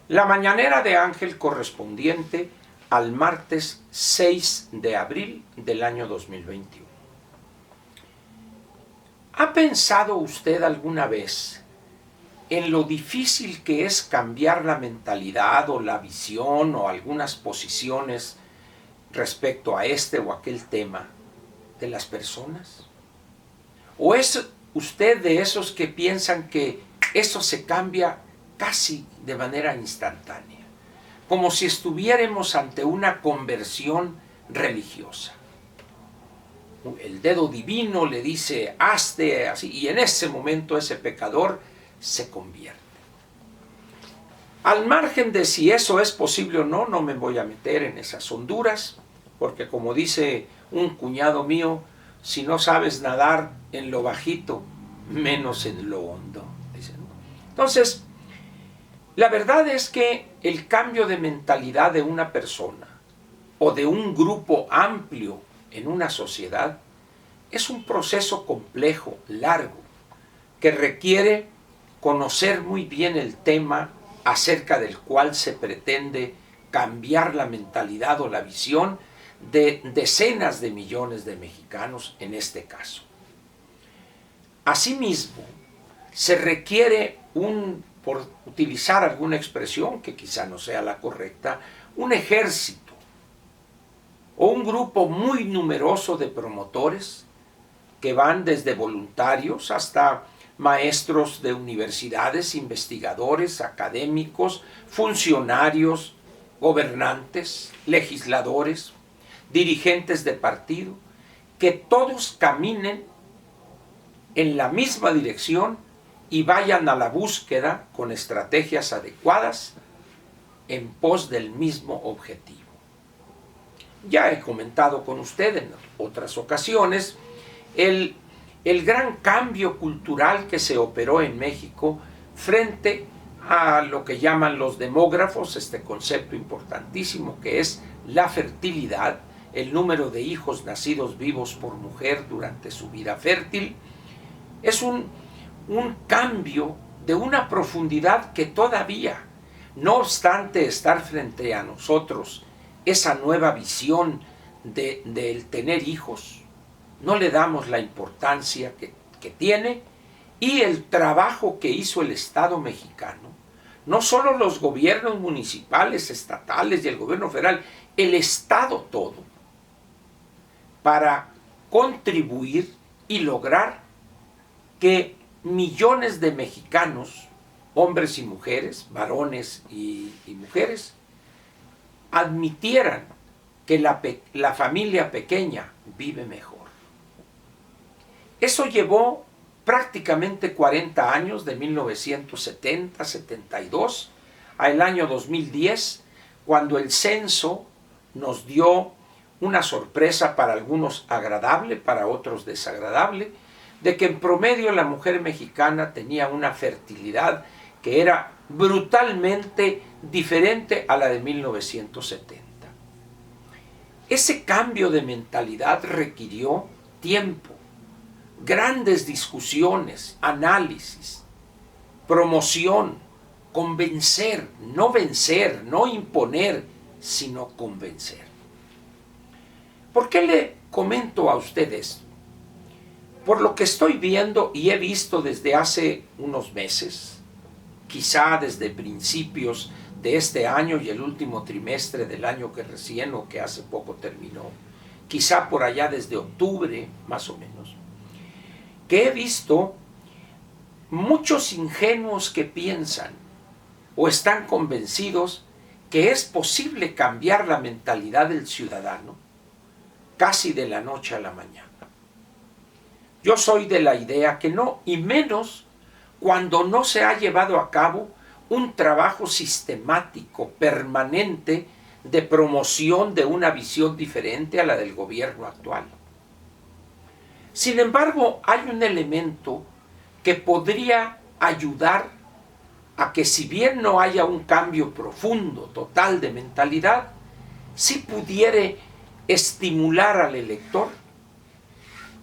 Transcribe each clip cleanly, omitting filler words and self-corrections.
La mañanera de Ángel correspondiente al martes 6 de abril del año 2021. ¿Ha pensado usted alguna vez en lo difícil que es cambiar la mentalidad o la visión o algunas posiciones respecto a este o aquel tema de las personas? ¿O es usted de esos que piensan que eso se cambia casi de manera instantánea, como si estuviéramos ante una conversión religiosa? El dedo divino le dice, hazte así, y en ese momento ese pecador se convierte. Al margen de si eso es posible o no, no me voy a meter en esas honduras, porque como dice un cuñado mío, si no sabes nadar en lo bajito, menos en lo hondo. Entonces, la verdad es que el cambio de mentalidad de una persona o de un grupo amplio en una sociedad es un proceso complejo, largo, que requiere conocer muy bien el tema acerca del cual se pretende cambiar la mentalidad o la visión de decenas de millones de mexicanos en este caso. Asimismo, se requiere por utilizar alguna expresión que quizá no sea la correcta, un ejército o un grupo muy numeroso de promotores que van desde voluntarios hasta maestros de universidades, investigadores, académicos, funcionarios, gobernantes, legisladores, dirigentes de partido, que todos caminen en la misma dirección y vayan a la búsqueda con estrategias adecuadas en pos del mismo objetivo. Ya he comentado con usted en otras ocasiones el gran cambio cultural que se operó en México frente a lo que llaman los demógrafos, este concepto importantísimo que es la fertilidad, el número de hijos nacidos vivos por mujer durante su vida fértil. Es un cambio de una profundidad que todavía, no obstante estar frente a nosotros, esa nueva visión del tener hijos, no le damos la importancia que tiene, y el trabajo que hizo el Estado mexicano, no solo los gobiernos municipales, estatales y el gobierno federal, el Estado todo, para contribuir y lograr que millones de mexicanos, hombres y mujeres, varones y mujeres, admitieran que la familia pequeña vive mejor. Eso llevó prácticamente 40 años, de 1970, 72, al año 2010, cuando el censo nos dio una sorpresa, para algunos agradable, para otros desagradable, de que en promedio la mujer mexicana tenía una fertilidad que era brutalmente diferente a la de 1970. Ese cambio de mentalidad requirió tiempo, grandes discusiones, análisis, promoción, convencer, no vencer, no imponer, sino convencer. ¿Por qué le comento a ustedes? Por lo que estoy viendo y he visto desde hace unos meses, quizá desde principios de este año y el último trimestre del año que recién o que hace poco terminó, quizá por allá desde octubre más o menos, que he visto muchos ingenuos que piensan o están convencidos que es posible cambiar la mentalidad del ciudadano casi de la noche a la mañana. Yo soy de la idea que no, y menos cuando no se ha llevado a cabo un trabajo sistemático, permanente, de promoción de una visión diferente a la del gobierno actual. Sin embargo, hay un elemento que podría ayudar a que, si bien no haya un cambio profundo, total de mentalidad, sí pudiera estimular al elector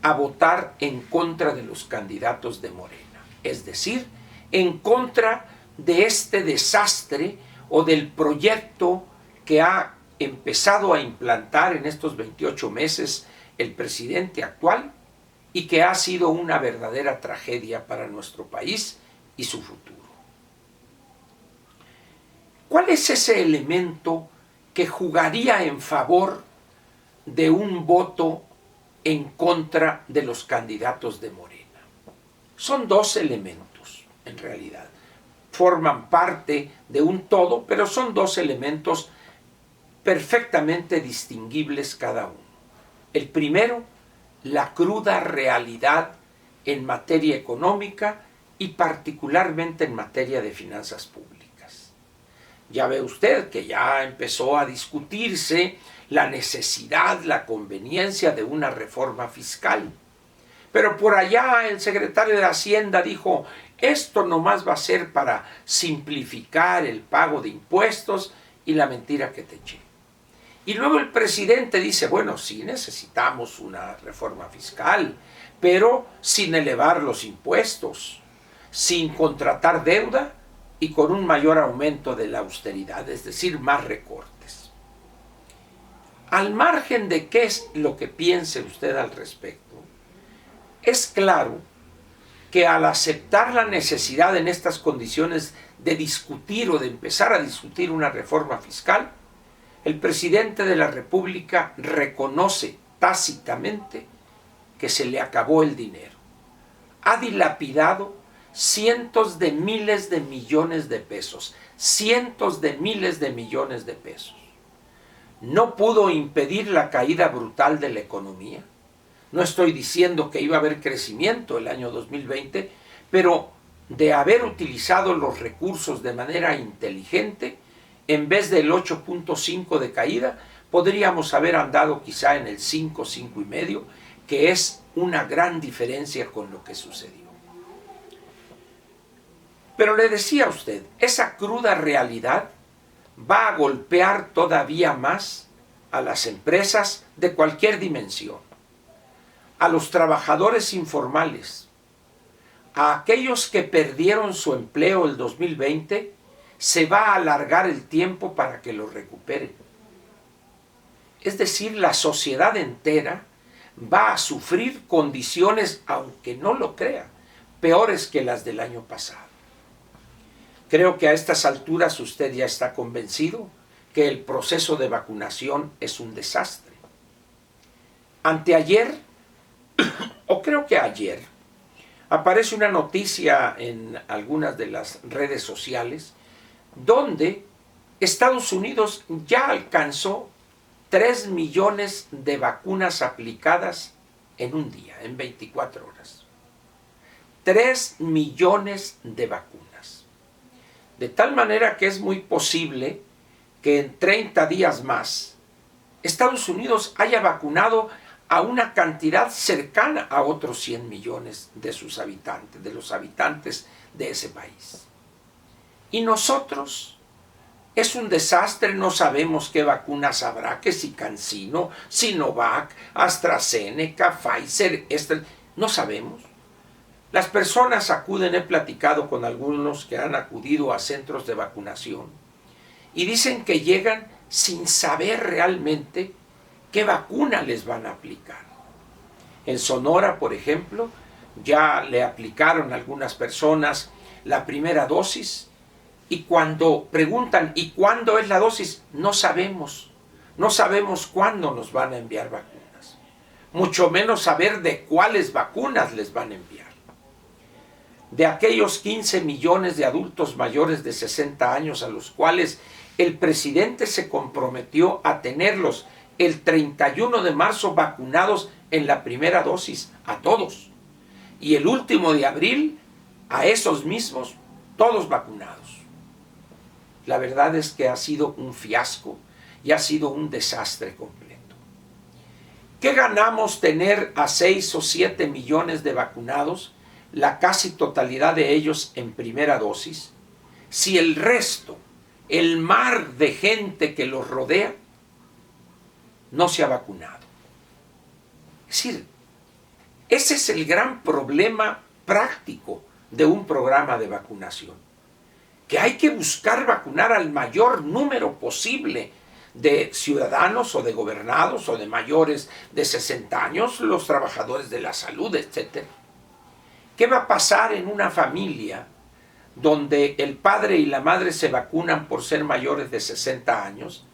a votar en contra de los candidatos de Morena, es decir, en contra de este desastre o del proyecto que ha empezado a implantar en estos 28 meses el presidente actual y que ha sido una verdadera tragedia para nuestro país y su futuro. ¿Cuál es ese elemento que jugaría en favor de un voto en contra de los candidatos de Morena? Son dos elementos, en realidad. Forman parte de un todo, pero son dos elementos perfectamente distinguibles cada uno. El primero, la cruda realidad en materia económica y particularmente en materia de finanzas públicas. Ya ve usted que ya empezó a discutirse la necesidad, la conveniencia de una reforma fiscal. Pero por allá el secretario de Hacienda dijo, esto nomás va a ser para simplificar el pago de impuestos, y la mentira que te eché. Y luego el presidente dice, bueno, sí necesitamos una reforma fiscal, pero sin elevar los impuestos, sin contratar deuda y con un mayor aumento de la austeridad, es decir, más recortes. Al margen de qué es lo que piense usted al respecto, es claro que al aceptar la necesidad en estas condiciones de discutir o de empezar a discutir una reforma fiscal, el presidente de la República reconoce tácitamente que se le acabó el dinero. Ha dilapidado cientos de miles de millones de pesos, cientos de miles de millones de pesos. No pudo impedir la caída brutal de la economía. No estoy diciendo que iba a haber crecimiento el año 2020, pero de haber utilizado los recursos de manera inteligente, en vez del 8.5 de caída, podríamos haber andado quizá en el 5, 5,5, que es una gran diferencia con lo que sucedió. Pero le decía a usted, esa cruda realidad va a golpear todavía más a las empresas de cualquier dimensión, a los trabajadores informales, a aquellos que perdieron su empleo el 2020, se va a alargar el tiempo para que lo recuperen. Es decir, la sociedad entera va a sufrir condiciones, aunque no lo crea, peores que las del año pasado. Creo que a estas alturas usted ya está convencido que el proceso de vacunación es un desastre. Anteayer, o creo que ayer, aparece una noticia en algunas de las redes sociales donde Estados Unidos ya alcanzó 3 millones de vacunas aplicadas en un día, en 24 horas. 3 millones de vacunas. De tal manera que es muy posible que en 30 días más Estados Unidos haya vacunado a una cantidad cercana a otros 100 millones de sus habitantes, de los habitantes de ese país. Y nosotros, es un desastre, no sabemos qué vacunas habrá, que si CanSino, Sinovac, AstraZeneca, Pfizer, no sabemos. Las personas acuden, he platicado con algunos que han acudido a centros de vacunación, y dicen que llegan sin saber realmente qué vacuna les van a aplicar. En Sonora, por ejemplo, ya le aplicaron a algunas personas la primera dosis, y cuando preguntan, ¿y cuándo es la dosis? No sabemos. No sabemos cuándo nos van a enviar vacunas. Mucho menos saber de cuáles vacunas les van a enviar. De aquellos 15 millones de adultos mayores de 60 años a los cuales el presidente se comprometió a tenerlos el 31 de marzo vacunados en la primera dosis a todos. Y el último de abril a esos mismos, todos vacunados. La verdad es que ha sido un fiasco y ha sido un desastre completo. ¿Qué ganamos tener a 6 o 7 millones de vacunados, la casi totalidad de ellos en primera dosis, si el resto, el mar de gente que los rodea, no se ha vacunado? Es decir, ese es el gran problema práctico de un programa de vacunación. que hay que buscar vacunar al mayor número posible de ciudadanos o de gobernados o de mayores de 60 años, los trabajadores de la salud, etc. ¿Qué va a pasar en una familia donde el padre y la madre se vacunan por ser mayores de 60 años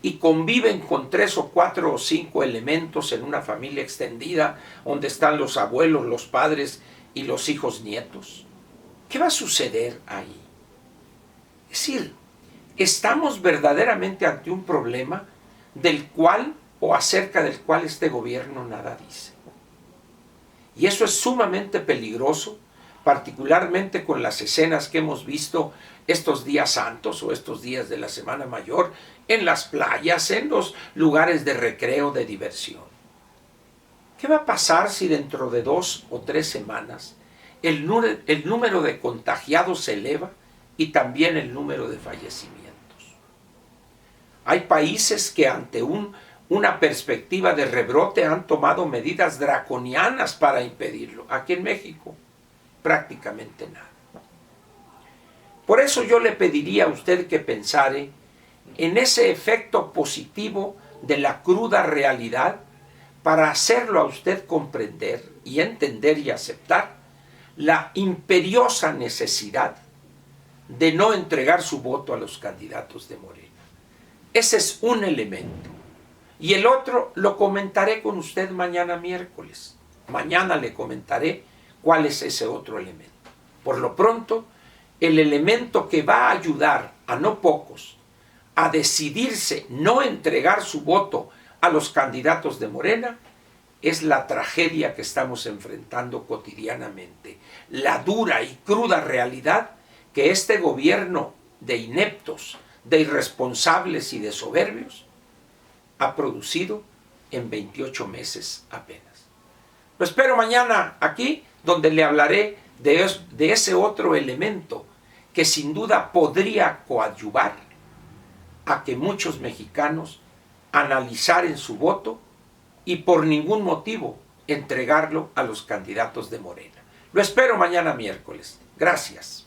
y conviven con 3 o 4 o 5 elementos en una familia extendida donde están los abuelos, los padres y los hijos nietos? ¿Qué va a suceder ahí? Es decir, estamos verdaderamente ante un problema del cual o acerca del cual este gobierno nada dice. Y eso es sumamente peligroso, particularmente con las escenas que hemos visto estos días santos o estos días de la Semana Mayor en las playas, en los lugares de recreo, de diversión. ¿Qué va a pasar si dentro de 2 o 3 semanas el número de contagiados se eleva y también el número de fallecimientos? Hay países que ante una perspectiva de rebrote han tomado medidas draconianas para impedirlo. Aquí en México, prácticamente nada. Por eso yo le pediría a usted que pensare en ese efecto positivo de la cruda realidad para hacerlo a usted comprender y entender y aceptar la imperiosa necesidad de no entregar su voto a los candidatos de Morena. Ese es un elemento. Y el otro lo comentaré con usted mañana miércoles. Mañana le comentaré cuál es ese otro elemento. Por lo pronto, el elemento que va a ayudar a no pocos a decidirse no entregar su voto a los candidatos de Morena es la tragedia que estamos enfrentando cotidianamente. La dura y cruda realidad que este gobierno de ineptos, de irresponsables y de soberbios ha producido en 28 meses apenas. Lo espero mañana aquí, donde le hablaré de ese otro elemento que sin duda podría coadyuvar a que muchos mexicanos analizaren su voto y por ningún motivo entregarlo a los candidatos de Morena. Lo espero mañana miércoles. Gracias.